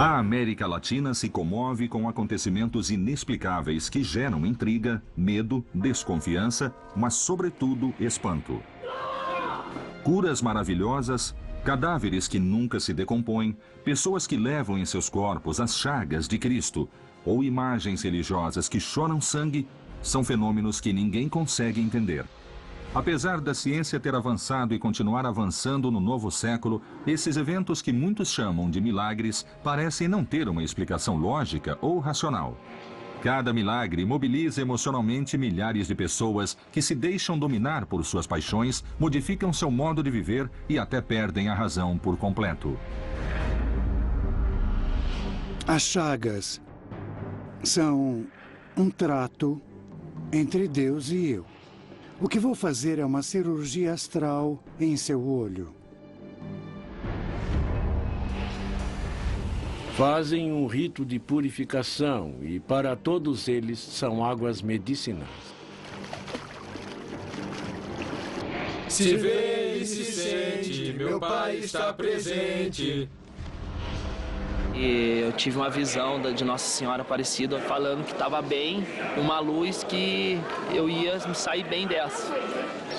A América Latina se comove com acontecimentos inexplicáveis que geram intriga, medo, desconfiança, mas, sobretudo, espanto. Curas maravilhosas, cadáveres que nunca se decompõem, pessoas que levam em seus corpos as chagas de Cristo, ou imagens religiosas que choram sangue, são fenômenos que ninguém consegue entender. Apesar da ciência ter avançado e continuar avançando no novo século, esses eventos que muitos chamam de milagres parecem não ter uma explicação lógica ou racional. Cada milagre mobiliza emocionalmente milhares de pessoas que se deixam dominar por suas paixões, modificam seu modo de viver e até perdem a razão por completo. As chagas são um trato entre Deus e eu. O que vou fazer é uma cirurgia astral em seu olho. Fazem um rito de purificação e para todos eles são águas medicinais. Se vê e se sente, meu Pai está presente. E eu tive uma visão de Nossa Senhora Aparecida falando que estava bem, uma luz que eu ia sair bem dessa.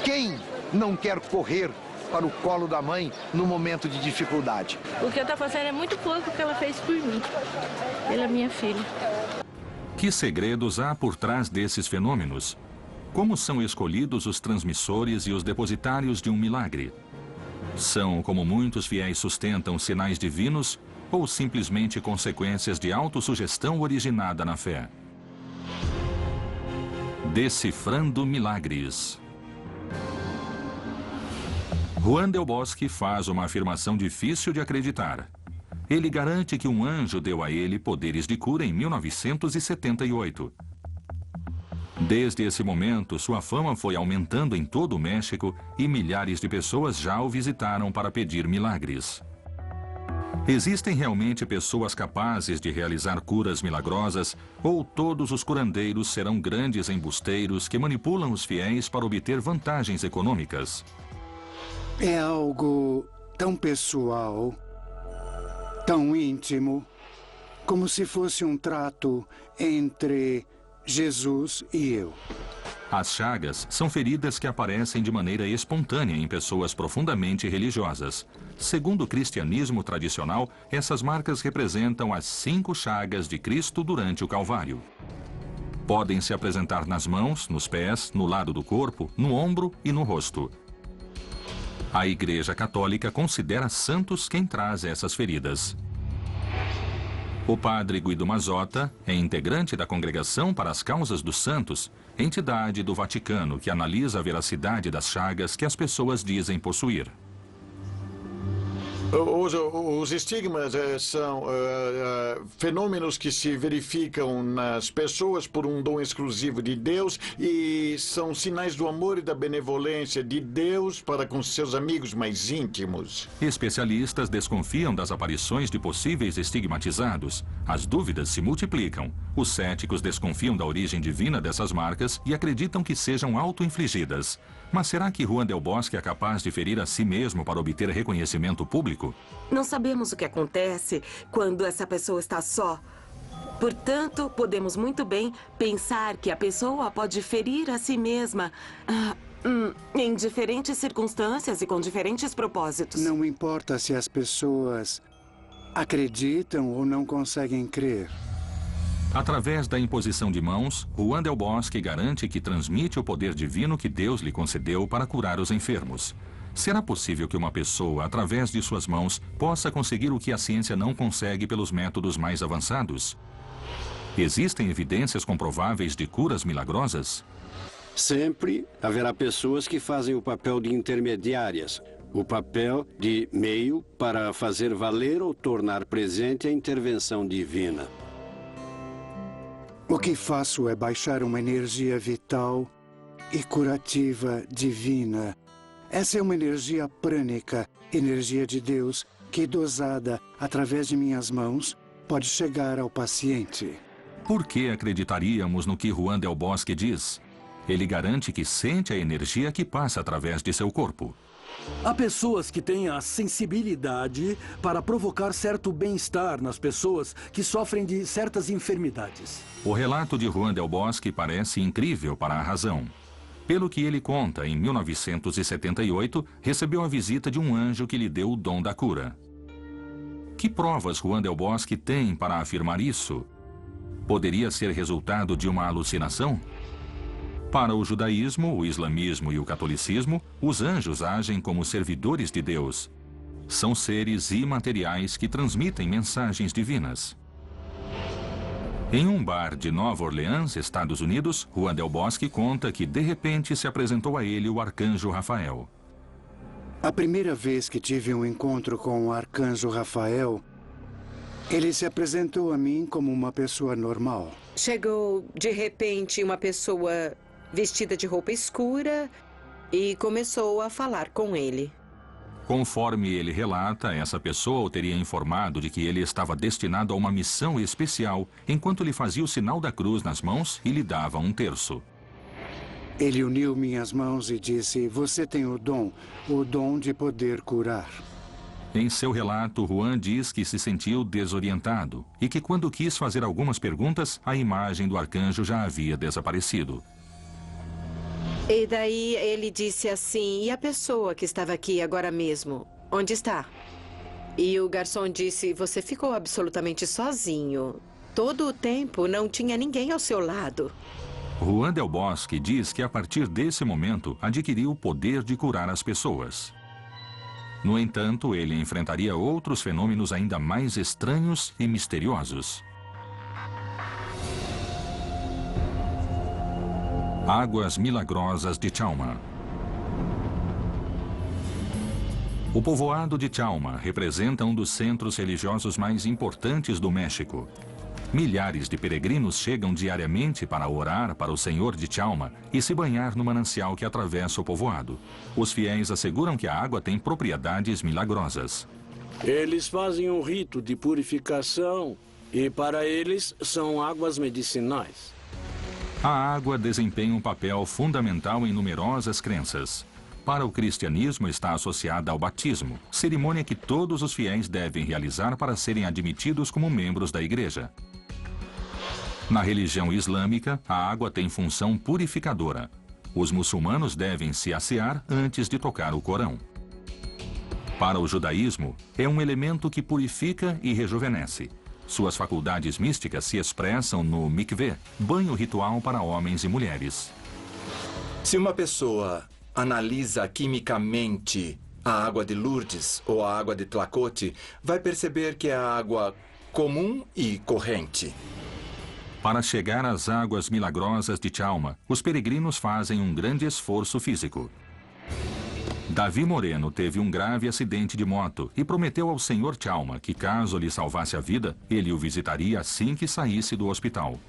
Quem não quer correr para o colo da mãe no momento de dificuldade? O que eu estou fazendo é muito pouco que ela fez por mim, pela minha filha. Que segredos há por trás desses fenômenos? Como são escolhidos os transmissores e os depositários de um milagre? São, como muitos fiéis sustentam, sinais divinos ou simplesmente consequências de autossugestão originada na fé? Decifrando milagres. Juan Del Bosque faz uma afirmação difícil de acreditar. Ele garante que um anjo deu a ele poderes de cura em 1978. Desde esse momento, sua fama foi aumentando em todo o México e milhares de pessoas já o visitaram para pedir milagres. Existem realmente pessoas capazes de realizar curas milagrosas ou todos os curandeiros serão grandes embusteiros que manipulam os fiéis para obter vantagens econômicas? É algo tão pessoal, tão íntimo, como se fosse um trato entre Jesus e eu. As chagas são feridas que aparecem de maneira espontânea em pessoas profundamente religiosas. Segundo o cristianismo tradicional, essas marcas representam as 5 chagas de Cristo durante o Calvário. Podem se apresentar nas mãos, nos pés, no lado do corpo, no ombro e no rosto. A Igreja Católica considera santos quem traz essas feridas. O padre Guido Mazzotta é integrante da Congregação para as Causas dos Santos, entidade do Vaticano que analisa a veracidade das chagas que as pessoas dizem possuir. Os estigmas são fenômenos que se verificam nas pessoas por um dom exclusivo de Deus e são sinais do amor e da benevolência de Deus para com seus amigos mais íntimos. Especialistas desconfiam das aparições de possíveis estigmatizados. As dúvidas se multiplicam. Os céticos desconfiam da origem divina dessas marcas e acreditam que sejam auto-infligidas. Mas será que Juan Del Bosque é capaz de ferir a si mesmo para obter reconhecimento público? Não sabemos o que acontece quando essa pessoa está só. Portanto, podemos muito bem pensar que a pessoa pode ferir a si mesma em diferentes circunstâncias e com diferentes propósitos. Não importa se as pessoas acreditam ou não conseguem crer. Através da imposição de mãos, Juan Del Bosque garante que transmite o poder divino que Deus lhe concedeu para curar os enfermos. Será possível que uma pessoa, através de suas mãos, possa conseguir o que a ciência não consegue pelos métodos mais avançados? Existem evidências comprováveis de curas milagrosas? Sempre haverá pessoas que fazem o papel de intermediárias, o papel de meio para fazer valer ou tornar presente a intervenção divina. O que faço é baixar uma energia vital e curativa divina. Essa é uma energia prânica, energia de Deus, que dosada através de minhas mãos, pode chegar ao paciente. Por que acreditaríamos no que Juan Del Bosque diz? Ele garante que sente a energia que passa através de seu corpo. Há pessoas que têm a sensibilidade para provocar certo bem-estar nas pessoas que sofrem de certas enfermidades. O relato de Juan Del Bosque parece incrível para a razão. Pelo que ele conta, em 1978, recebeu a visita de um anjo que lhe deu o dom da cura. Que provas Juan Del Bosque tem para afirmar isso? Poderia ser resultado de uma alucinação? Para o judaísmo, o islamismo e o catolicismo, os anjos agem como servidores de Deus. São seres imateriais que transmitem mensagens divinas. Em um bar de Nova Orleans, Estados Unidos, Juan Del Bosque conta que de repente se apresentou a ele o arcanjo Rafael. A primeira vez que tive um encontro com o arcanjo Rafael, ele se apresentou a mim como uma pessoa normal. Chegou, de repente, uma pessoa vestida de roupa escura e começou a falar com ele. Conforme ele relata, essa pessoa o teria informado de que ele estava destinado a uma missão especial, enquanto lhe fazia o sinal da cruz nas mãos e lhe dava um terço. Ele uniu minhas mãos e disse: "Você tem o dom de poder curar." Em seu relato, Juan diz que se sentiu desorientado e que quando quis fazer algumas perguntas, a imagem do arcanjo já havia desaparecido. E daí ele disse assim: "E a pessoa que estava aqui agora mesmo, onde está?" E o garçom disse: "Você ficou absolutamente sozinho. Todo o tempo não tinha ninguém ao seu lado." Juan Del Bosque diz que a partir desse momento adquiriu o poder de curar as pessoas. No entanto, ele enfrentaria outros fenômenos ainda mais estranhos e misteriosos. Águas Milagrosas de Chalma. O povoado de Chalma representa um dos centros religiosos mais importantes do México. Milhares de peregrinos chegam diariamente para orar para o Senhor de Chalma e se banhar no manancial que atravessa o povoado. Os fiéis asseguram que a água tem propriedades milagrosas. Eles fazem um rito de purificação e para eles são águas medicinais. A água desempenha um papel fundamental em numerosas crenças. Para o cristianismo, está associada ao batismo, cerimônia que todos os fiéis devem realizar para serem admitidos como membros da igreja. Na religião islâmica, a água tem função purificadora. Os muçulmanos devem se assear antes de tocar o Corão. Para o judaísmo, é um elemento que purifica e rejuvenesce. Suas faculdades místicas se expressam no mikveh, banho ritual para homens e mulheres. Se uma pessoa analisa quimicamente a água de Lourdes ou a água de Tlacote, vai perceber que é água comum e corrente. Para chegar às águas milagrosas de Chalma, os peregrinos fazem um grande esforço físico. Davi Moreno teve um grave acidente de moto e prometeu ao Senhor Chalma que, caso lhe salvasse a vida, ele o visitaria assim que saísse do hospital.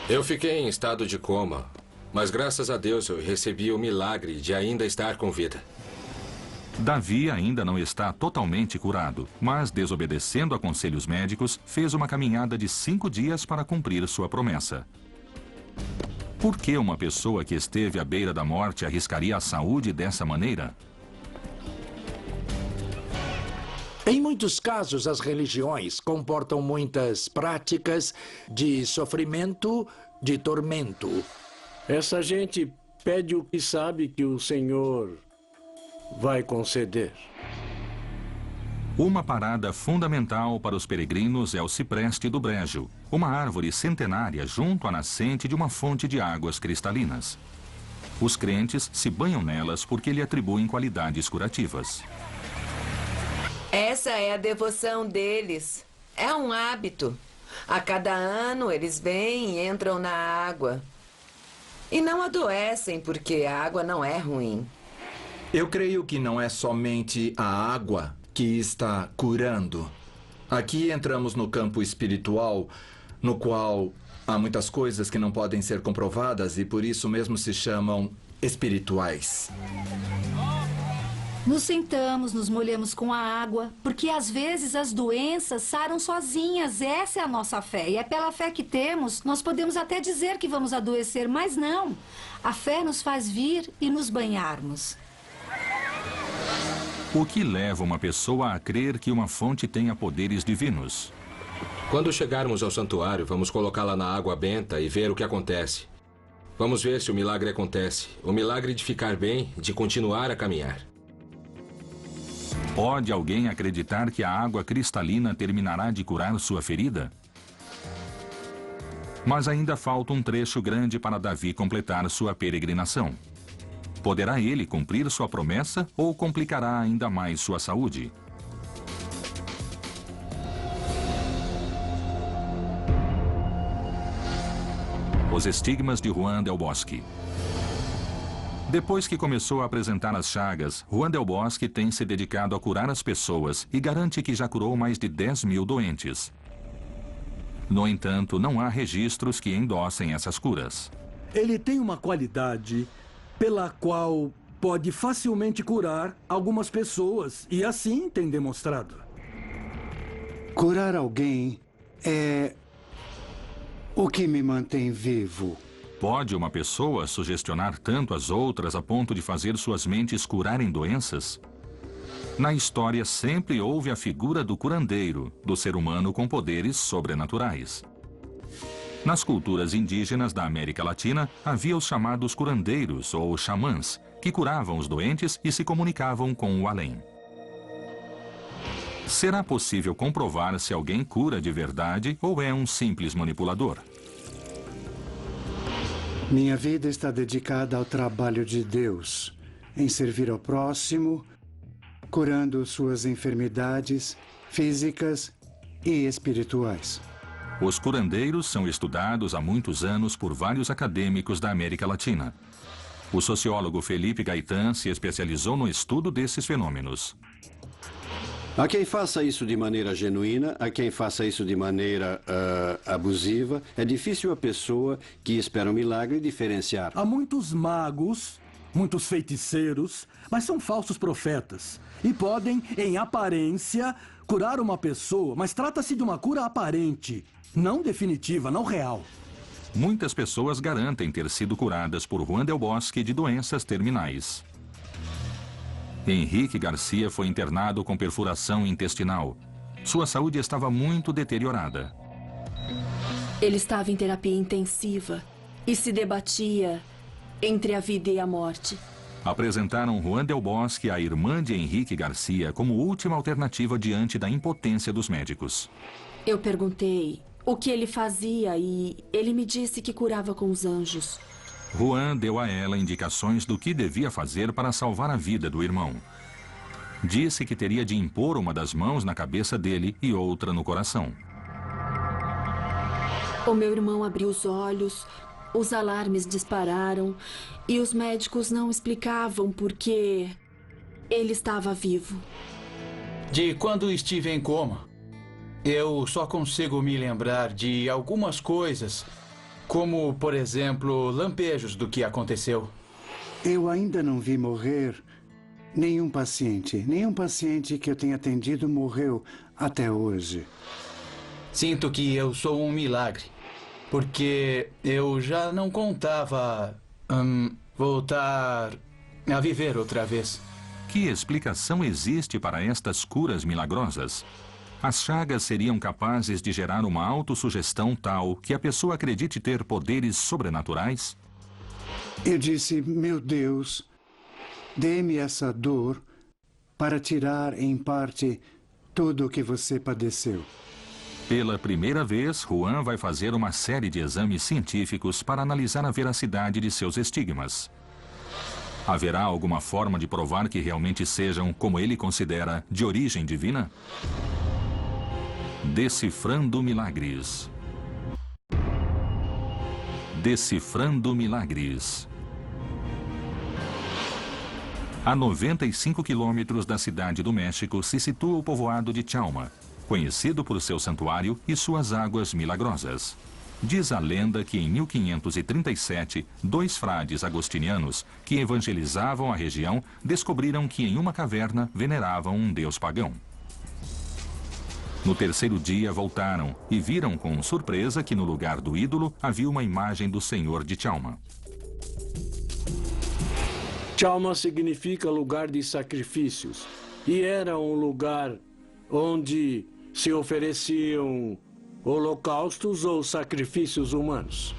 Eu fiquei em estado de coma, mas graças a Deus eu recebi o milagre de ainda estar com vida. Davi ainda não está totalmente curado, mas, desobedecendo a conselhos médicos, fez uma caminhada de 5 dias para cumprir sua promessa. Por que uma pessoa que esteve à beira da morte arriscaria a saúde dessa maneira? Em muitos casos, as religiões comportam muitas práticas de sofrimento, de tormento. Essa gente pede o que sabe que o Senhor vai conceder. Uma parada fundamental para os peregrinos é o cipreste do Brejo, uma árvore centenária junto à nascente de uma fonte de águas cristalinas. Os crentes se banham nelas porque lhe atribuem qualidades curativas. Essa é a devoção deles. É um hábito. A cada ano eles vêm e entram na água. E não adoecem porque a água não é ruim. Eu creio que não é somente a água que está curando. Aqui entramos no campo espiritual, no qual há muitas coisas que não podem ser comprovadas e por isso mesmo se chamam espirituais. Nos sentamos, nos molhamos com a água, porque às vezes as doenças saram sozinhas. Essa é a nossa fé. E é pela fé que temos, nós podemos até dizer que vamos adoecer, mas não. A fé nos faz vir e nos banharmos. O que leva uma pessoa a crer que uma fonte tenha poderes divinos? Quando chegarmos ao santuário, vamos colocá-la na água benta e ver o que acontece. Vamos ver se o milagre acontece. O milagre de ficar bem, de continuar a caminhar. Pode alguém acreditar que a água cristalina terminará de curar sua ferida? Mas ainda falta um trecho grande para Davi completar sua peregrinação. Poderá ele cumprir sua promessa ou complicará ainda mais sua saúde? Os estigmas de Juan Del Bosque. Depois que começou a apresentar as chagas, Juan Del Bosque tem se dedicado a curar as pessoas e garante que já curou mais de 10.000 doentes. No entanto, não há registros que endossem essas curas. Ele tem uma qualidade pela qual pode facilmente curar algumas pessoas, e assim tem demonstrado. Curar alguém é o que me mantém vivo. Pode uma pessoa sugestionar tanto as outras a ponto de fazer suas mentes curarem doenças? Na história sempre houve a figura do curandeiro, do ser humano com poderes sobrenaturais. Nas culturas indígenas da América Latina, havia os chamados curandeiros ou xamãs, que curavam os doentes e se comunicavam com o além. Será possível comprovar se alguém cura de verdade ou é um simples manipulador? Minha vida está dedicada ao trabalho de Deus, em servir ao próximo, curando suas enfermidades físicas e espirituais. Os curandeiros são estudados há muitos anos por vários acadêmicos da América Latina. O sociólogo Felipe Gaitán se especializou no estudo desses fenômenos. Há quem faça isso de maneira genuína, há quem faça isso de maneira abusiva. É difícil a pessoa que espera um milagre diferenciar. Há muitos magos, muitos feiticeiros, mas são falsos profetas. E podem, em aparência, curar uma pessoa, mas trata-se de uma cura aparente, não definitiva, não real. Muitas pessoas garantem ter sido curadas por Juan Del Bosque de doenças terminais. Henrique Garcia foi internado com perfuração intestinal. Sua saúde estava muito deteriorada. Ele estava em terapia intensiva e se debatia entre a vida e a morte. Apresentaram Juan Del Bosque à irmã de Henrique Garcia como última alternativa diante da impotência dos médicos. Eu perguntei o que ele fazia e ele me disse que curava com os anjos. Juan deu a ela indicações do que devia fazer para salvar a vida do irmão. Disse que teria de impor uma das mãos na cabeça dele e outra no coração. O meu irmão abriu os olhos, os alarmes dispararam e os médicos não explicavam por que ele estava vivo. De quando estive em coma, eu só consigo me lembrar de algumas coisas, como, por exemplo, lampejos do que aconteceu. Eu ainda não vi morrer nenhum paciente. Nenhum paciente que eu tenha atendido morreu até hoje. Sinto que eu sou um milagre, porque eu já não contava voltar a viver outra vez. Que explicação existe para estas curas milagrosas? As chagas seriam capazes de gerar uma autossugestão tal que a pessoa acredite ter poderes sobrenaturais? Eu disse, meu Deus, dê-me essa dor para tirar, em parte, tudo o que você padeceu. Pela primeira vez, Juan vai fazer uma série de exames científicos para analisar a veracidade de seus estigmas. Haverá alguma forma de provar que realmente sejam, como ele considera, de origem divina? Decifrando Milagres. Decifrando Milagres. A 95 quilômetros da cidade do México se situa o povoado de Chalma, conhecido por seu santuário e suas águas milagrosas. Diz a lenda que em 1537, 2 frades agostinianos que evangelizavam a região descobriram que em uma caverna veneravam um deus pagão. No terceiro dia voltaram e viram com surpresa que no lugar do ídolo havia uma imagem do Senhor de Chalma. Chalma significa lugar de sacrifícios. e era um lugar onde se ofereciam holocaustos ou sacrifícios humanos.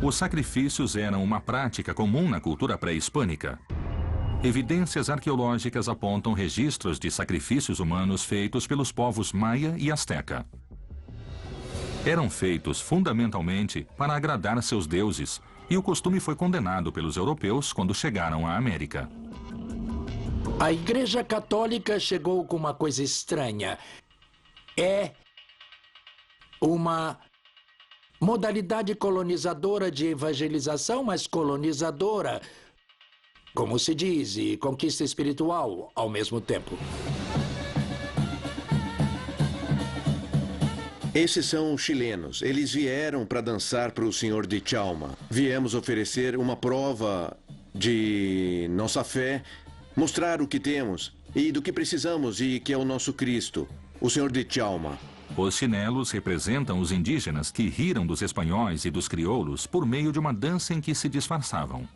Os sacrifícios eram uma prática comum na cultura pré-hispânica. Evidências arqueológicas apontam registros de sacrifícios humanos feitos pelos povos maia e asteca. Eram feitos fundamentalmente para agradar seus deuses, e o costume foi condenado pelos europeus quando chegaram à América. A Igreja Católica chegou com uma coisa estranha. É uma modalidade colonizadora de evangelização, mas colonizadora, como se diz, e conquista espiritual ao mesmo tempo. Esses são chilenos. Eles vieram para dançar para o Senhor de Chalma. Viemos oferecer uma prova de nossa fé, mostrar o que temos e do que precisamos e que é o nosso Cristo, o Senhor de Chalma. Os chinelos representam os indígenas que riram dos espanhóis e dos crioulos por meio de uma dança em que se disfarçavam.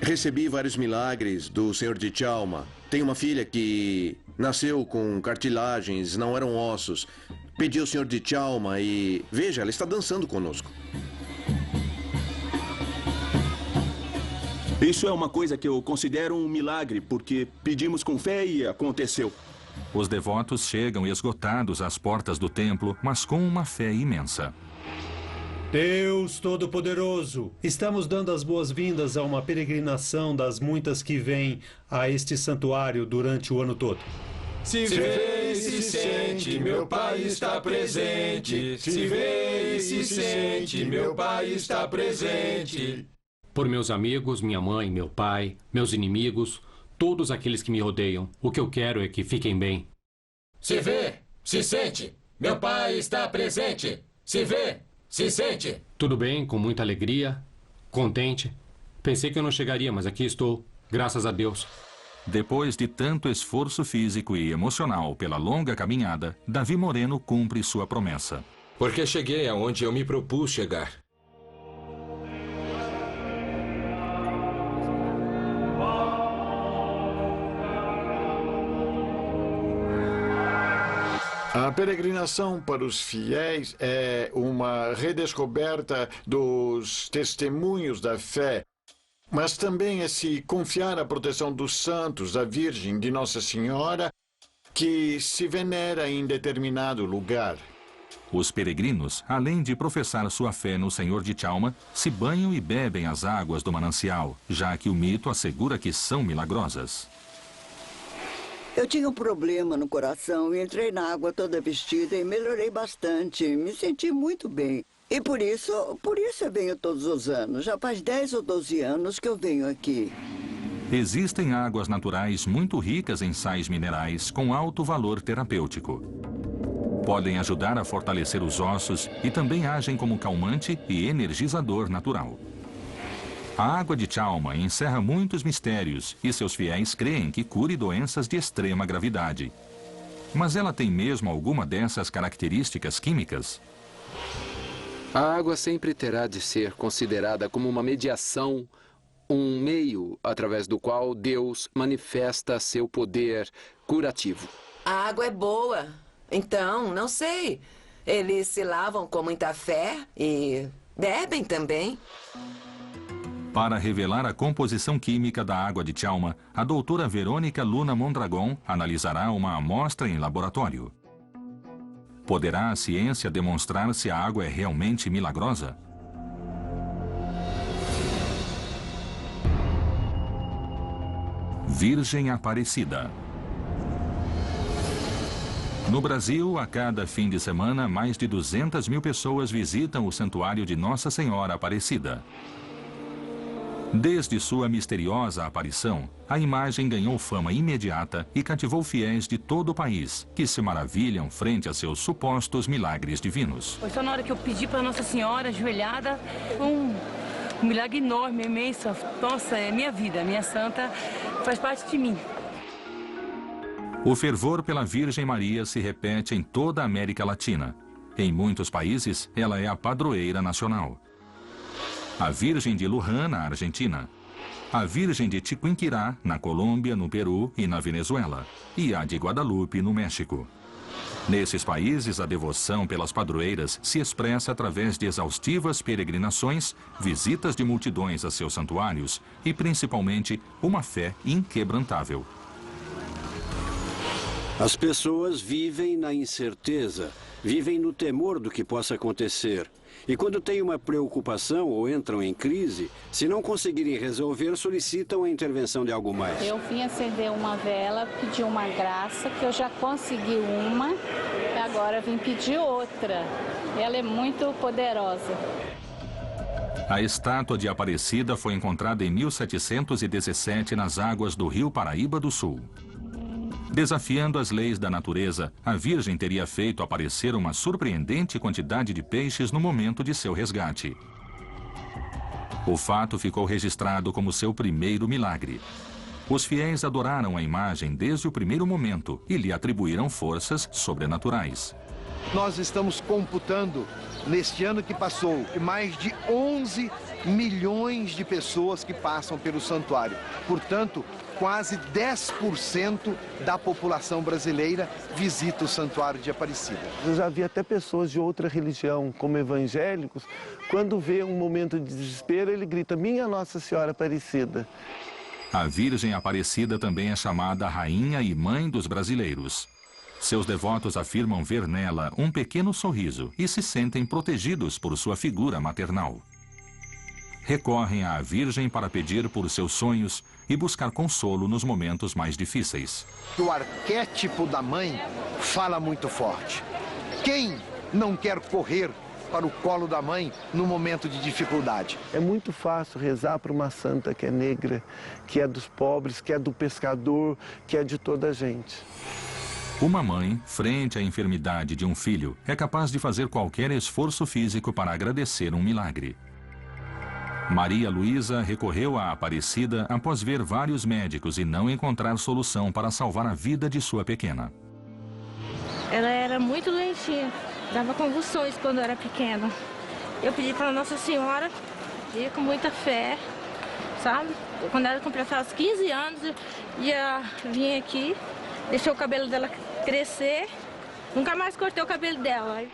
Recebi vários milagres do Senhor de Chalma. Tenho uma filha que nasceu com cartilagens, não eram ossos. Pedi ao Senhor de Chalma e... veja, ela está dançando conosco. Isso é uma coisa que eu considero um milagre, porque pedimos com fé e aconteceu. Os devotos chegam esgotados às portas do templo, mas com uma fé imensa. Deus Todo-Poderoso, estamos dando as boas-vindas a uma peregrinação das muitas que vêm a este santuário durante o ano todo. Se vê e se sente, meu Pai está presente. Se vê e se sente, meu Pai está presente. Por meus amigos, minha mãe, meu pai, meus inimigos, todos aqueles que me rodeiam, o que eu quero é que fiquem bem. Se vê, se sente, meu Pai está presente. Se vê, se sente. Tudo bem, com muita alegria, contente. Pensei que eu não chegaria, mas aqui estou, graças a Deus. Depois de tanto esforço físico e emocional pela longa caminhada, Davi Moreno cumpre sua promessa. Porque cheguei aonde eu me propus chegar. A peregrinação para os fiéis é uma redescoberta dos testemunhos da fé, mas também é se confiar à proteção dos santos, da Virgem, de Nossa Senhora, que se venera em determinado lugar. Os peregrinos, além de professar sua fé no Senhor de Chalma, se banham e bebem as águas do manancial, já que o mito assegura que são milagrosas. Eu tinha um problema no coração e entrei na água toda vestida e melhorei bastante. Me senti muito bem. E por isso eu venho todos os anos. Já faz 10 ou 12 anos que eu venho aqui. Existem águas naturais muito ricas em sais minerais com alto valor terapêutico. Podem ajudar a fortalecer os ossos e também agem como calmante e energizador natural. A água de Chalma encerra muitos mistérios e seus fiéis creem que cure doenças de extrema gravidade. Mas ela tem mesmo alguma dessas características químicas? A água sempre terá de ser considerada como uma mediação, um meio através do qual Deus manifesta seu poder curativo. A água é boa, então, não sei. Eles se lavam com muita fé e bebem também. Para revelar a composição química da água de Chalma, a doutora Verônica Luna Mondragon analisará uma amostra em laboratório. Poderá a ciência demonstrar se a água é realmente milagrosa? Virgem Aparecida. No Brasil, a cada fim de semana, mais de 200 mil pessoas visitam o santuário de Nossa Senhora Aparecida. Desde sua misteriosa aparição, a imagem ganhou fama imediata e cativou fiéis de todo o país, que se maravilham frente a seus supostos milagres divinos. Foi só na hora que eu pedi para Nossa Senhora, ajoelhada, um milagre enorme, imenso. Nossa, é minha vida, minha santa, faz parte de mim. O fervor pela Virgem Maria se repete em toda a América Latina. Em muitos países, ela é a padroeira nacional. A Virgem de Luján, na Argentina. a Virgem de Chiquinquirá, na Colômbia, no Peru e na Venezuela, e a de Guadalupe, no México. Nesses países, a devoção pelas padroeiras se expressa através de exaustivas peregrinações, visitas de multidões a seus santuários e, principalmente, uma fé inquebrantável. As pessoas vivem na incerteza, vivem no temor do que possa acontecer. E quando têm uma preocupação ou entram em crise, se não conseguirem resolver, solicitam a intervenção de algo mais. Eu vim acender uma vela, pedir uma graça, que eu já consegui uma, e agora vim pedir outra. Ela é muito poderosa. A estátua de Aparecida foi encontrada em 1717 nas águas do Rio Paraíba do Sul. Desafiando as leis da natureza, a Virgem teria feito aparecer uma surpreendente quantidade de peixes no momento de seu resgate. O fato ficou registrado como seu primeiro milagre. Os fiéis adoraram a imagem desde o primeiro momento e lhe atribuíram forças sobrenaturais. Nós estamos computando, neste ano que passou, mais de 11 milhões de pessoas que passam pelo santuário. Portanto, quase 10% da população brasileira visita o Santuário de Aparecida. Eu já vi até pessoas de outra religião, como evangélicos, quando vê um momento de desespero, ele grita, minha Nossa Senhora Aparecida. A Virgem Aparecida também é chamada Rainha e Mãe dos brasileiros. Seus devotos afirmam ver nela um pequeno sorriso e se sentem protegidos por sua figura maternal. Recorrem à Virgem para pedir por seus sonhos e buscar consolo nos momentos mais difíceis. O arquétipo da mãe fala muito forte. Quem não quer correr para o colo da mãe no momento de dificuldade? É muito fácil rezar para uma santa que é negra, que é dos pobres, que é do pescador, que é de toda a gente. Uma mãe, frente à enfermidade de um filho, é capaz de fazer qualquer esforço físico para agradecer um milagre. Maria Luísa recorreu à Aparecida após ver vários médicos e não encontrar solução para salvar a vida de sua pequena. Ela era muito doentinha, dava convulsões quando era pequena. Eu pedi para Nossa Senhora, ia com muita fé, sabe? Quando ela completasse 15 anos, ia vir aqui, deixou o cabelo dela crescer, nunca mais cortei o cabelo dela.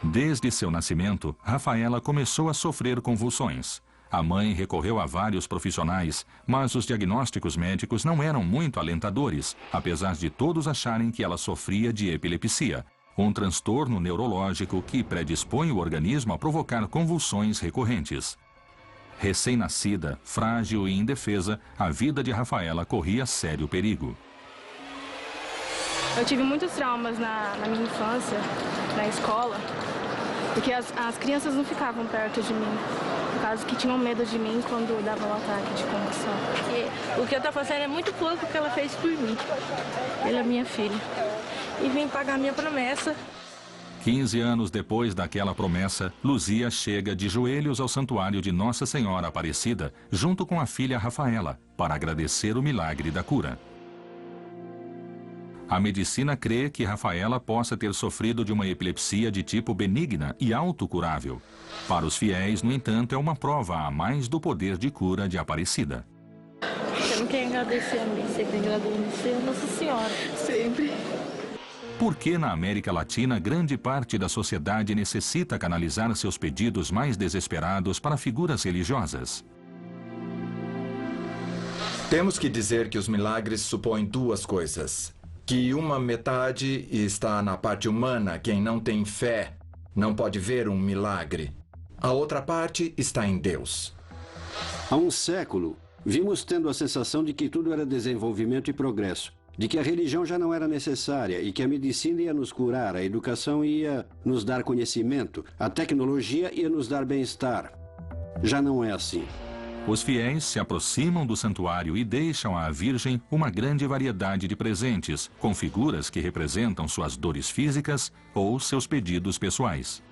Desde seu nascimento, Rafaela começou a sofrer convulsões. A mãe recorreu a vários profissionais, mas os diagnósticos médicos não eram muito alentadores, apesar de todos acharem que ela sofria de epilepsia, um transtorno neurológico que predispõe o organismo a provocar convulsões recorrentes. Recém-nascida, frágil e indefesa, a vida de Rafaela corria sério perigo. Eu tive muitos traumas na minha infância, na escola, porque as crianças não ficavam perto de mim, por causa que tinham medo de mim quando dava um ataque de convulsão. E o que eu estou fazendo é muito pouco que ela fez por mim, pela minha filha. E vim pagar minha promessa. 15 anos depois daquela promessa, Luzia chega de joelhos ao santuário de Nossa Senhora Aparecida, junto com a filha Rafaela, para agradecer o milagre da cura. A medicina crê que Rafaela possa ter sofrido de uma epilepsia de tipo benigna e autocurável. Para os fiéis, no entanto, é uma prova a mais do poder de cura de Aparecida. Você não quer agradecer a mim, você tem que agradecer a Nossa Senhora. Sempre. Por que na América Latina grande parte da sociedade necessita canalizar seus pedidos mais desesperados para figuras religiosas? Temos que dizer que os milagres supõem duas coisas. Que uma metade está na parte humana, quem não tem fé não pode ver um milagre. A outra parte está em Deus. Há um século, vimos tendo a sensação de que tudo era desenvolvimento e progresso, de que a religião já não era necessária e que a medicina ia nos curar, a educação ia nos dar conhecimento, a tecnologia ia nos dar bem-estar. Já não é assim. Os fiéis se aproximam do santuário e deixam à Virgem uma grande variedade de presentes, com figuras que representam suas dores físicas ou seus pedidos pessoais.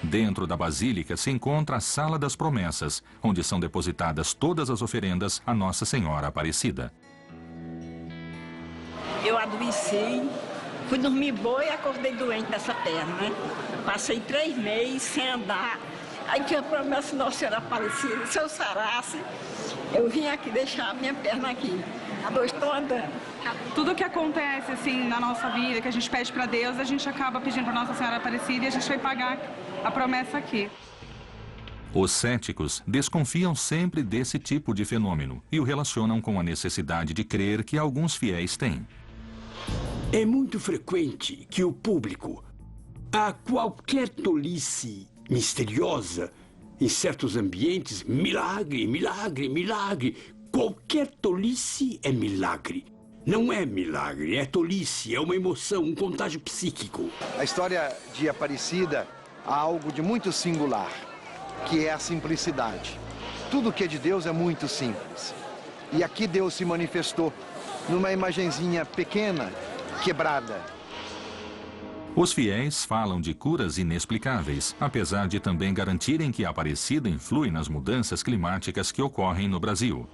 Dentro da Basílica se encontra a Sala das Promessas, onde são depositadas todas as oferendas a Nossa Senhora Aparecida. Eu adoeci, fui dormir boa e acordei doente dessa perna, né? Passei 3 meses sem andar. Aí tinha promessa de Nossa Senhora Aparecida, se eu sarasse, eu vim aqui deixar a minha perna aqui. Agora estou andando. Tudo que acontece assim na nossa vida, que a gente pede para Deus, a gente acaba pedindo para Nossa Senhora Aparecida e a gente vai pagar a promessa aqui. Os céticos desconfiam sempre desse tipo de fenômeno e o relacionam com a necessidade de crer que alguns fiéis têm. É muito frequente que o público, a qualquer tolice misteriosa, em certos ambientes, milagre, milagre, milagre. Qualquer tolice é milagre. Não é milagre, é tolice, é uma emoção, um contágio psíquico. A história de Aparecida há algo de muito singular, que é a simplicidade. Tudo que é de Deus é muito simples. E aqui Deus se manifestou numa imagenzinha pequena, quebrada. Os fiéis falam de curas inexplicáveis, apesar de também garantirem que a Aparecida influi nas mudanças climáticas que ocorrem no Brasil.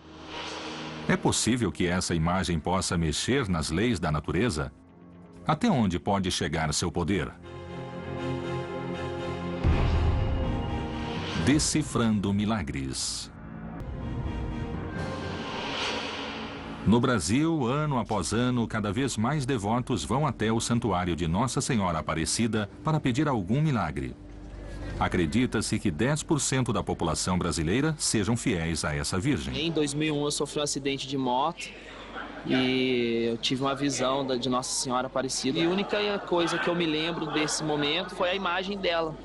É possível que essa imagem possa mexer nas leis da natureza? Até onde pode chegar seu poder? Decifrando milagres. No Brasil, ano após ano, cada vez mais devotos vão até o santuário de Nossa Senhora Aparecida para pedir algum milagre. Acredita-se que 10% da população brasileira sejam fiéis a essa Virgem. Em 2001 eu sofri um acidente de moto e eu tive uma visão de Nossa Senhora Aparecida. E a única coisa que eu me lembro desse momento foi a imagem dela,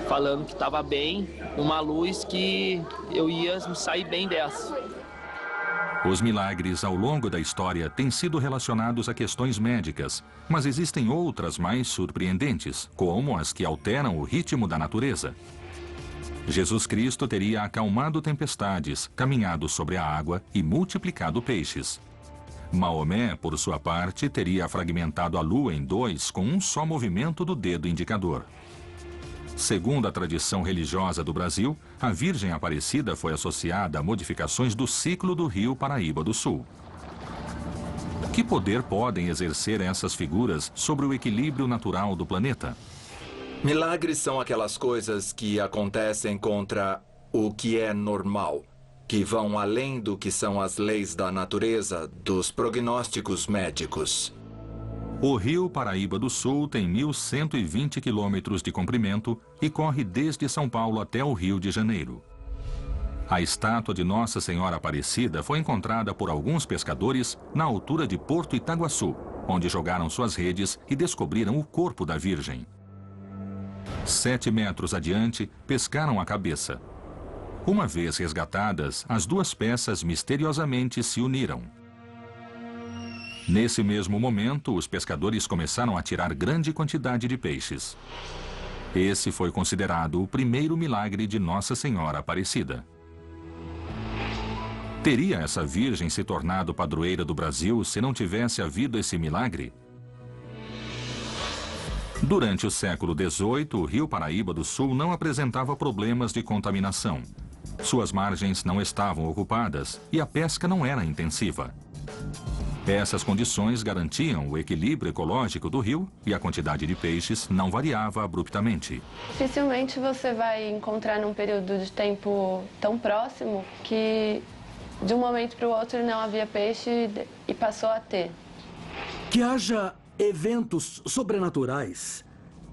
falando que estava bem, uma luz que eu ia sair bem dessa. Os milagres ao longo da história têm sido relacionados a questões médicas, mas existem outras mais surpreendentes, como as que alteram o ritmo da natureza. Jesus Cristo teria acalmado tempestades, caminhado sobre a água e multiplicado peixes. Maomé, por sua parte, teria fragmentado a lua em dois com um só movimento do dedo indicador. Segundo a tradição religiosa do Brasil, a Virgem Aparecida foi associada a modificações do ciclo do rio Paraíba do Sul. Que poder podem exercer essas figuras sobre o equilíbrio natural do planeta? Milagres são aquelas coisas que acontecem contra o que é normal, que vão além do que são as leis da natureza, dos prognósticos médicos. O rio Paraíba do Sul tem 1.120 quilômetros de comprimento e corre desde São Paulo até o Rio de Janeiro. A estátua de Nossa Senhora Aparecida foi encontrada por alguns pescadores na altura de Porto Itaguaçu, onde jogaram suas redes e descobriram o corpo da Virgem. 7 metros adiante, pescaram a cabeça. Uma vez resgatadas, as duas peças misteriosamente se uniram. Nesse mesmo momento, os pescadores começaram a tirar grande quantidade de peixes. Esse foi considerado o primeiro milagre de Nossa Senhora Aparecida. Teria essa Virgem se tornado padroeira do Brasil se não tivesse havido esse milagre? Durante o século XVIII, o rio Paraíba do Sul não apresentava problemas de contaminação. Suas margens não estavam ocupadas e a pesca não era intensiva. Essas condições garantiam o equilíbrio ecológico do rio e a quantidade de peixes não variava abruptamente. Dificilmente você vai encontrar num período de tempo tão próximo que de um momento para o outro não havia peixe e passou a ter. Que haja eventos sobrenaturais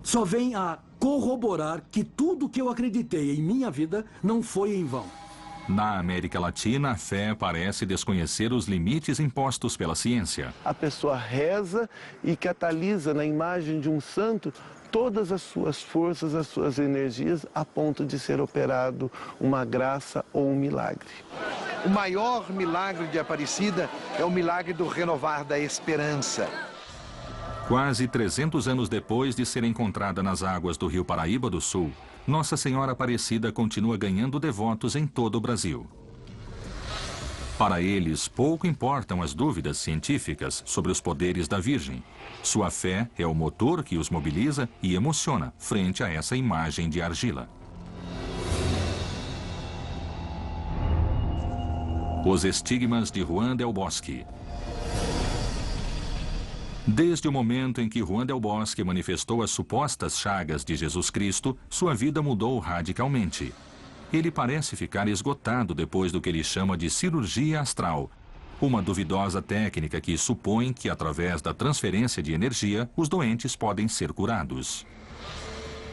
só vem a corroborar que tudo que eu acreditei em minha vida não foi em vão. Na América Latina, a fé parece desconhecer os limites impostos pela ciência. A pessoa reza e catalisa na imagem de um santo todas as suas forças, as suas energias, a ponto de ser operado uma graça ou um milagre. O maior milagre de Aparecida é o milagre do renovar da esperança. Quase 300 anos depois de ser encontrada nas águas do rio Paraíba do Sul, Nossa Senhora Aparecida continua ganhando devotos em todo o Brasil. Para eles, pouco importam as dúvidas científicas sobre os poderes da Virgem. Sua fé é o motor que os mobiliza e emociona frente a essa imagem de argila. Os estigmas de Juan Del Bosque. Desde o momento em que Juan del Bosque manifestou as supostas chagas de Jesus Cristo, sua vida mudou radicalmente. Ele parece ficar esgotado depois do que ele chama de cirurgia astral, uma duvidosa técnica que supõe que, através da transferência de energia, os doentes podem ser curados.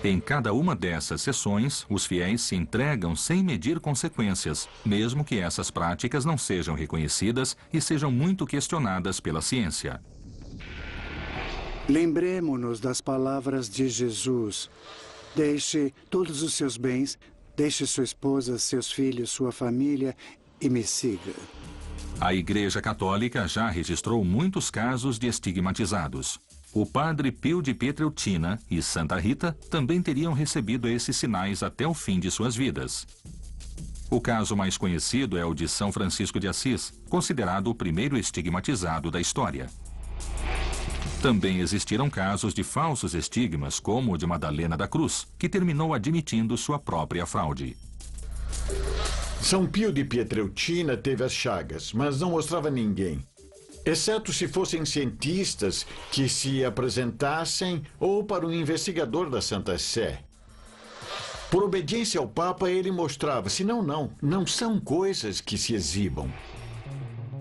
Em cada uma dessas sessões, os fiéis se entregam sem medir consequências, mesmo que essas práticas não sejam reconhecidas e sejam muito questionadas pela ciência. Lembremo-nos das palavras de Jesus. Deixe todos os seus bens, deixe sua esposa, seus filhos, sua família e me siga. A Igreja Católica já registrou muitos casos de estigmatizados. O padre Pio de Pietrelcina e Santa Rita também teriam recebido esses sinais até o fim de suas vidas. O caso mais conhecido é o de São Francisco de Assis, considerado o primeiro estigmatizado da história. Também existiram casos de falsos estigmas, como o de Madalena da Cruz, que terminou admitindo sua própria fraude. São Pio de Pietrelcina teve as chagas, mas não mostrava ninguém. Exceto se fossem cientistas que se apresentassem ou para um investigador da Santa Sé. Por obediência ao Papa, ele mostrava, senão não são coisas que se exibam.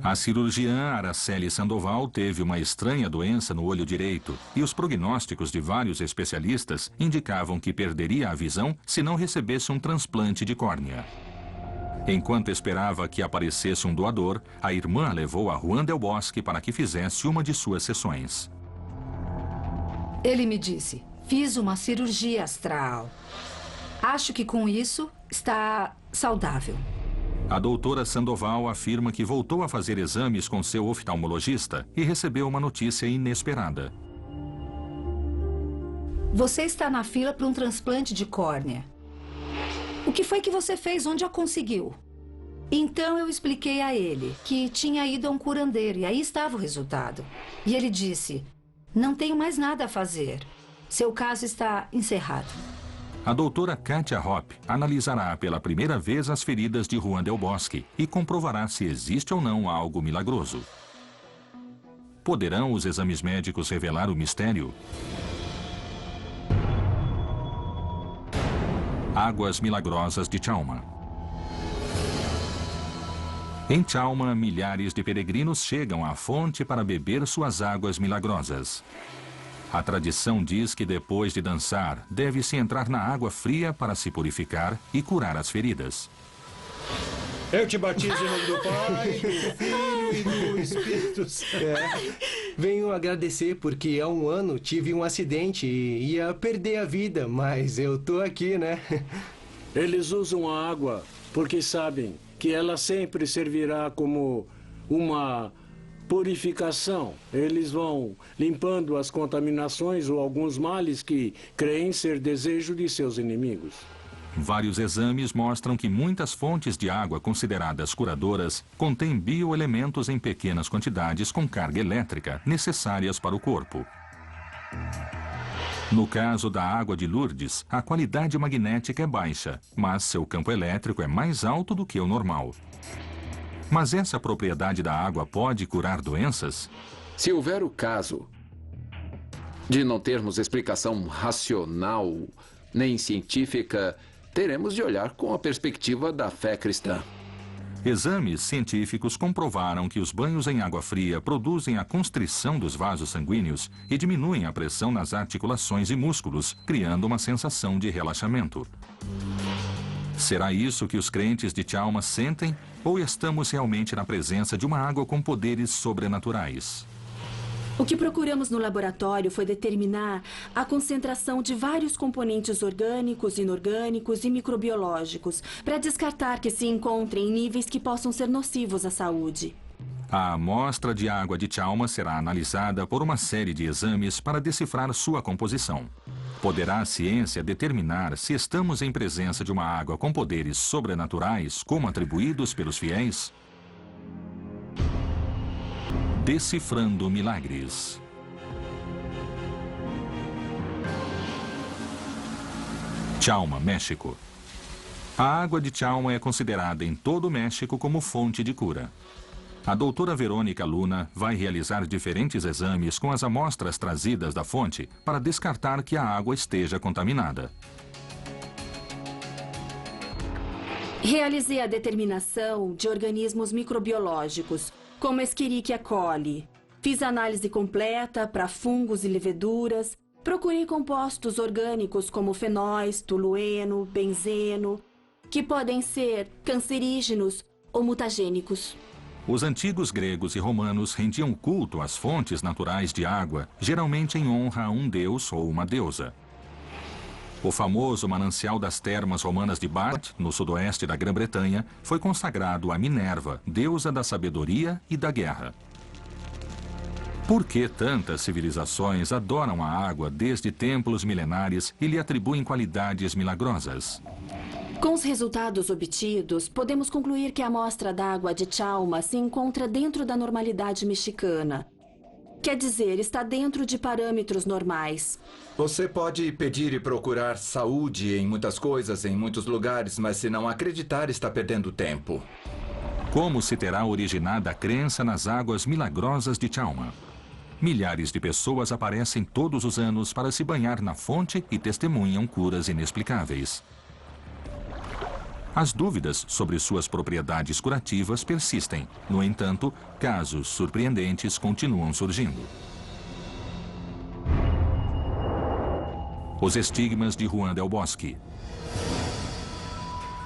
A cirurgiã Araceli Sandoval teve uma estranha doença no olho direito e os prognósticos de vários especialistas indicavam que perderia a visão se não recebesse um transplante de córnea. Enquanto esperava que aparecesse um doador, a irmã a levou a Juan del Bosque para que fizesse uma de suas sessões. Ele me disse, fiz uma cirurgia astral. Acho que com isso está saudável. A doutora Sandoval afirma que voltou a fazer exames com seu oftalmologista e recebeu uma notícia inesperada. Você está na fila para um transplante de córnea. O que foi que você fez? Onde a conseguiu? Então eu expliquei a ele que tinha ido a um curandeiro e aí estava o resultado. E ele disse, não tenho mais nada a fazer. Seu caso está encerrado. A doutora Katia Hopp analisará pela primeira vez as feridas de Juan del Bosque e comprovará se existe ou não algo milagroso. Poderão os exames médicos revelar o mistério? Águas milagrosas de Chalma. Em Chalma, milhares de peregrinos chegam à fonte para beber suas águas milagrosas. A tradição diz que depois de dançar, deve-se entrar na água fria para se purificar e curar as feridas. Eu te batizo em nome do Pai, do Filho e do Espírito Santo. Venho agradecer porque há um ano tive um acidente e ia perder a vida, mas eu tô aqui, né? Eles usam a água porque sabem que ela sempre servirá como uma purificação. Eles vão limpando as contaminações ou alguns males que creem ser desejo de seus inimigos. Vários exames mostram que muitas fontes de água consideradas curadoras contêm bioelementos em pequenas quantidades com carga elétrica necessárias para o corpo. No caso da água de Lourdes, a qualidade magnética é baixa, mas seu campo elétrico é mais alto do que o normal. Mas essa propriedade da água pode curar doenças? Se houver o caso de não termos explicação racional nem científica, teremos de olhar com a perspectiva da fé cristã. Exames científicos comprovaram que os banhos em água fria produzem a constrição dos vasos sanguíneos e diminuem a pressão nas articulações e músculos, criando uma sensação de relaxamento. Será isso que os crentes de Chalma sentem? Ou estamos realmente na presença de uma água com poderes sobrenaturais? O que procuramos no laboratório foi determinar a concentração de vários componentes orgânicos, inorgânicos e microbiológicos, para descartar que se encontrem em níveis que possam ser nocivos à saúde. A amostra de água de Chalma será analisada por uma série de exames para decifrar sua composição. Poderá a ciência determinar se estamos em presença de uma água com poderes sobrenaturais, como atribuídos pelos fiéis? Decifrando milagres. Chalma, México. A água de Chalma é considerada em todo o México como fonte de cura. A doutora Verônica Luna vai realizar diferentes exames com as amostras trazidas da fonte para descartar que a água esteja contaminada. Realizei a determinação de organismos microbiológicos, como Escherichia coli. Fiz análise completa para fungos e leveduras. Procurei compostos orgânicos como fenóis, tolueno, benzeno, que podem ser cancerígenos ou mutagênicos. Os antigos gregos e romanos rendiam culto às fontes naturais de água, geralmente em honra a um deus ou uma deusa. O famoso manancial das termas romanas de Bath, no sudoeste da Grã-Bretanha, foi consagrado a Minerva, deusa da sabedoria e da guerra. Por que tantas civilizações adoram a água desde templos milenares e lhe atribuem qualidades milagrosas? Com os resultados obtidos, podemos concluir que a amostra d'água de Chalma se encontra dentro da normalidade mexicana. Quer dizer, está dentro de parâmetros normais. Você pode pedir e procurar saúde em muitas coisas, em muitos lugares, mas se não acreditar, está perdendo tempo. Como se terá originado a crença nas águas milagrosas de Chalma? Milhares de pessoas aparecem todos os anos para se banhar na fonte e testemunham curas inexplicáveis. As dúvidas sobre suas propriedades curativas persistem. No entanto, casos surpreendentes continuam surgindo. Os estigmas de Juan Del Bosque.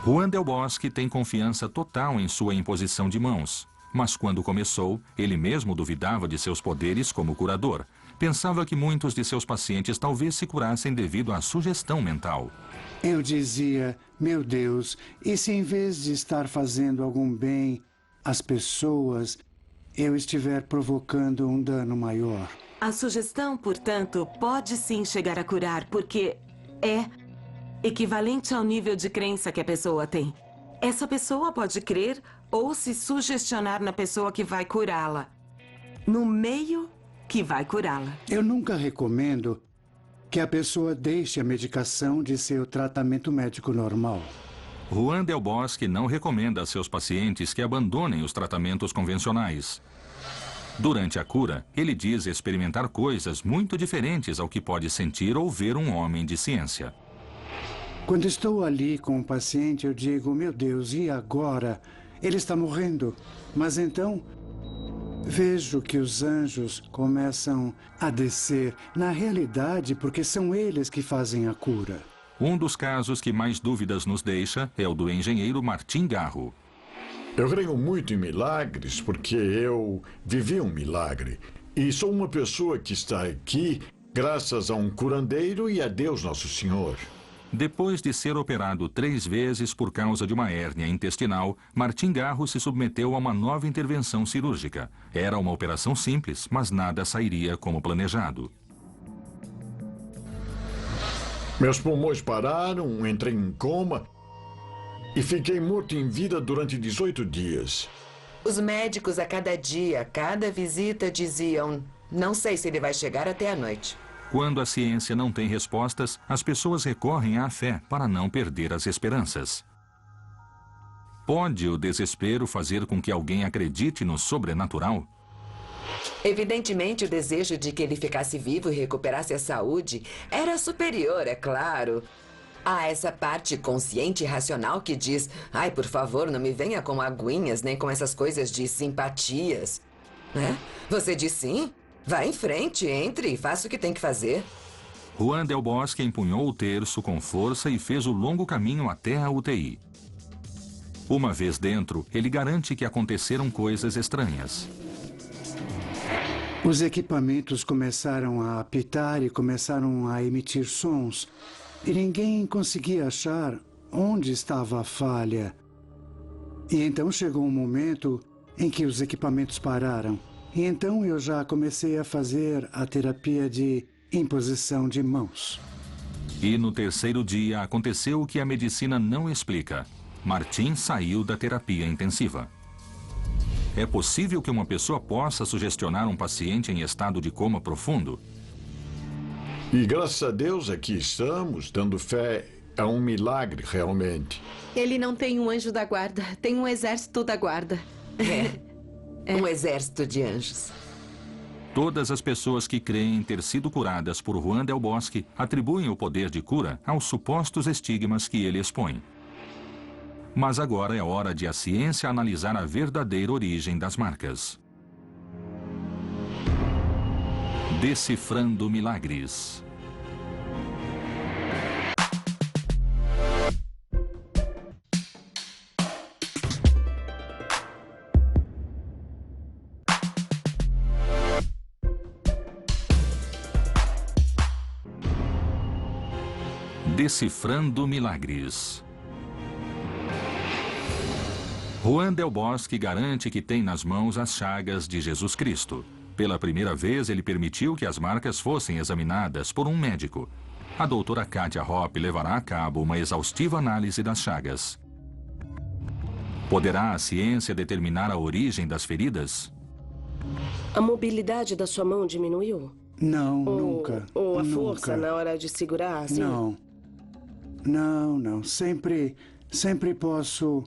Juan Del Bosque tem confiança total em sua imposição de mãos. Mas quando começou, ele mesmo duvidava de seus poderes como curador. Pensava que muitos de seus pacientes talvez se curassem devido à sugestão mental. Eu dizia, meu Deus, e se em vez de estar fazendo algum bem às pessoas, eu estiver provocando um dano maior? A sugestão, portanto, pode sim chegar a curar, porque é equivalente ao nível de crença que a pessoa tem. Essa pessoa pode crer ou se sugestionar na pessoa que vai curá-la, no meio que vai curá-la. Eu nunca recomendo que a pessoa deixe a medicação de seu tratamento médico normal. Juan Del Bosque não recomenda a seus pacientes que abandonem os tratamentos convencionais. Durante a cura, ele diz experimentar coisas muito diferentes ao que pode sentir ou ver um homem de ciência. Quando estou ali com o paciente, eu digo, meu Deus, e agora? Ele está morrendo. Mas então, vejo que os anjos começam a descer, na realidade, porque são eles que fazem a cura. Um dos casos que mais dúvidas nos deixa é o do engenheiro Martim Garro. Eu creio muito em milagres porque eu vivi um milagre. E sou uma pessoa que está aqui graças a um curandeiro e a Deus Nosso Senhor. Depois de ser operado 3 vezes por causa de uma hérnia intestinal, Martim Garro se submeteu a uma nova intervenção cirúrgica. Era uma operação simples, mas nada sairia como planejado. Meus pulmões pararam, entrei em coma e fiquei morto em vida durante 18 dias. Os médicos a cada dia, a cada visita diziam, não sei se ele vai chegar até a noite. Quando a ciência não tem respostas, as pessoas recorrem à fé para não perder as esperanças. Pode o desespero fazer com que alguém acredite no sobrenatural? Evidentemente, o desejo de que ele ficasse vivo e recuperasse a saúde era superior, é claro. Há essa parte consciente e racional que diz, ai, por favor, não me venha com aguinhas, nem com essas coisas de simpatias. Né? Você diz sim? Vá em frente, entre e faça o que tem que fazer. Juan Del Bosque empunhou o terço com força e fez o longo caminho até a UTI. Uma vez dentro, ele garante que aconteceram coisas estranhas. Os equipamentos começaram a apitar e começaram a emitir sons. E ninguém conseguia achar onde estava a falha. E então chegou um momento em que os equipamentos pararam. E então eu já comecei a fazer a terapia de imposição de mãos. E no 3º dia aconteceu o que a medicina não explica. Martim saiu da terapia intensiva. É possível que uma pessoa possa sugestionar um paciente em estado de coma profundo? E graças a Deus aqui estamos, dando fé a um milagre realmente. Ele não tem um anjo da guarda, tem um exército da guarda. Um exército de anjos. Todas as pessoas que creem ter sido curadas por Juan Del Bosque atribuem o poder de cura aos supostos estigmas que ele expõe. Mas agora é hora de a ciência analisar a verdadeira origem das marcas. Decifrando milagres. Decifrando milagres. Juan Del Bosque garante que tem nas mãos as chagas de Jesus Cristo. Pela primeira vez, ele permitiu que as marcas fossem examinadas por um médico. A doutora Katia Hoppe levará a cabo uma exaustiva análise das chagas. Poderá a ciência determinar a origem das feridas? A mobilidade da sua mão diminuiu? Não, nunca. Ou a nunca. força na hora de segurar, assim? Não. Não. Sempre posso...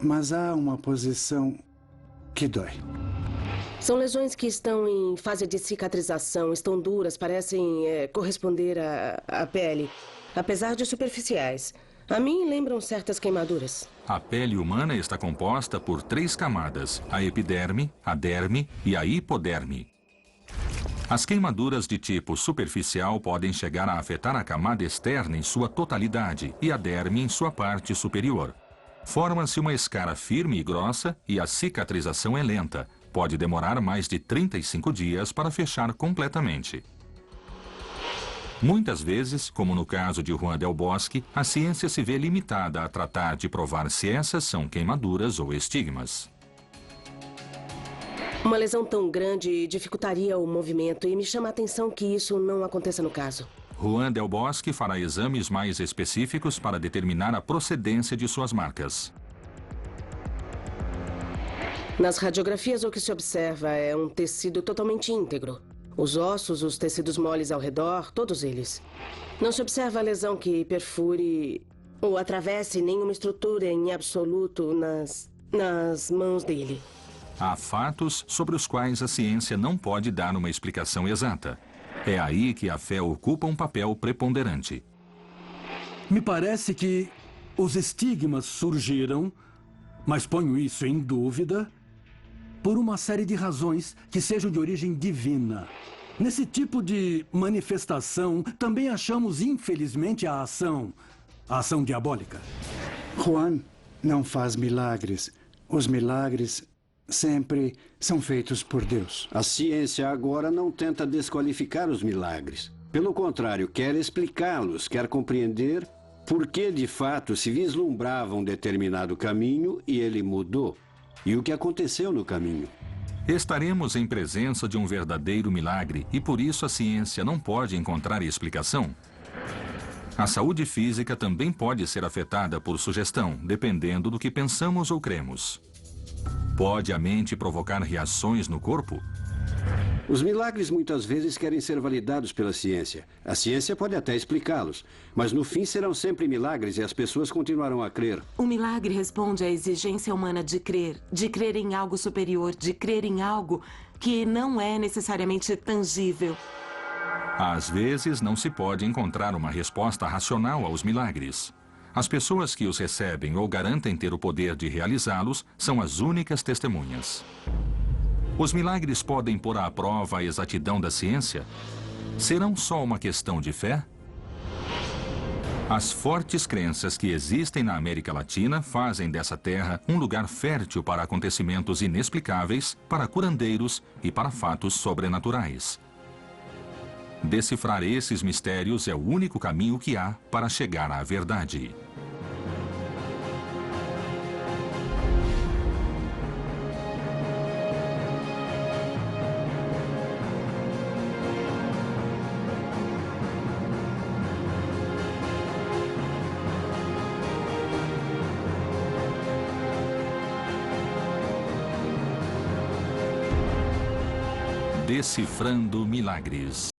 Mas há uma posição que dói. São lesões que estão em fase de cicatrização, estão duras, parecem corresponder à pele, apesar de superficiais. A mim lembram certas queimaduras. A pele humana está composta por 3 camadas: a epiderme, a derme e a hipoderme. As queimaduras de tipo superficial podem chegar a afetar a camada externa em sua totalidade e a derme em sua parte superior. Forma-se uma escara firme e grossa e a cicatrização é lenta. Pode demorar mais de 35 dias para fechar completamente. Muitas vezes, como no caso de Juan Del Bosque, a ciência se vê limitada a tratar de provar se essas são queimaduras ou estigmas. Uma lesão tão grande dificultaria o movimento e me chama a atenção que isso não aconteça no caso. Juan Del Bosque fará exames mais específicos para determinar a procedência de suas marcas. Nas radiografias, o que se observa é um tecido totalmente íntegro. Os ossos, os tecidos moles ao redor, todos eles. Não se observa a lesão que perfure ou atravesse nenhuma estrutura em absoluto nas mãos dele. Há fatos sobre os quais a ciência não pode dar uma explicação exata. É aí que a fé ocupa um papel preponderante. Me parece que os estigmas surgiram, mas ponho isso em dúvida, por uma série de razões que sejam de origem divina. Nesse tipo de manifestação, também achamos, infelizmente, a ação diabólica. Juan não faz milagres. Os milagres sempre são feitos por Deus. A ciência agora não tenta desqualificar os milagres. Pelo contrário, quer explicá-los, quer compreender por que de fato se vislumbrava um determinado caminho e ele mudou. E o que aconteceu no caminho. Estaremos em presença de um verdadeiro milagre e por isso a ciência não pode encontrar explicação. A saúde física também pode ser afetada por sugestão, dependendo do que pensamos ou cremos. Pode a mente provocar reações no corpo? Os milagres muitas vezes querem ser validados pela ciência. A ciência pode até explicá-los, mas no fim serão sempre milagres e as pessoas continuarão a crer. O milagre responde à exigência humana de crer em algo superior, de crer em algo que não é necessariamente tangível. Às vezes não se pode encontrar uma resposta racional aos milagres. As pessoas que os recebem ou garantem ter o poder de realizá-los são as únicas testemunhas. Os milagres podem pôr à prova a exatidão da ciência? Serão só uma questão de fé? As fortes crenças que existem na América Latina fazem dessa terra um lugar fértil para acontecimentos inexplicáveis, para curandeiros e para fatos sobrenaturais. Decifrar esses mistérios é o único caminho que há para chegar à verdade. Decifrando milagres.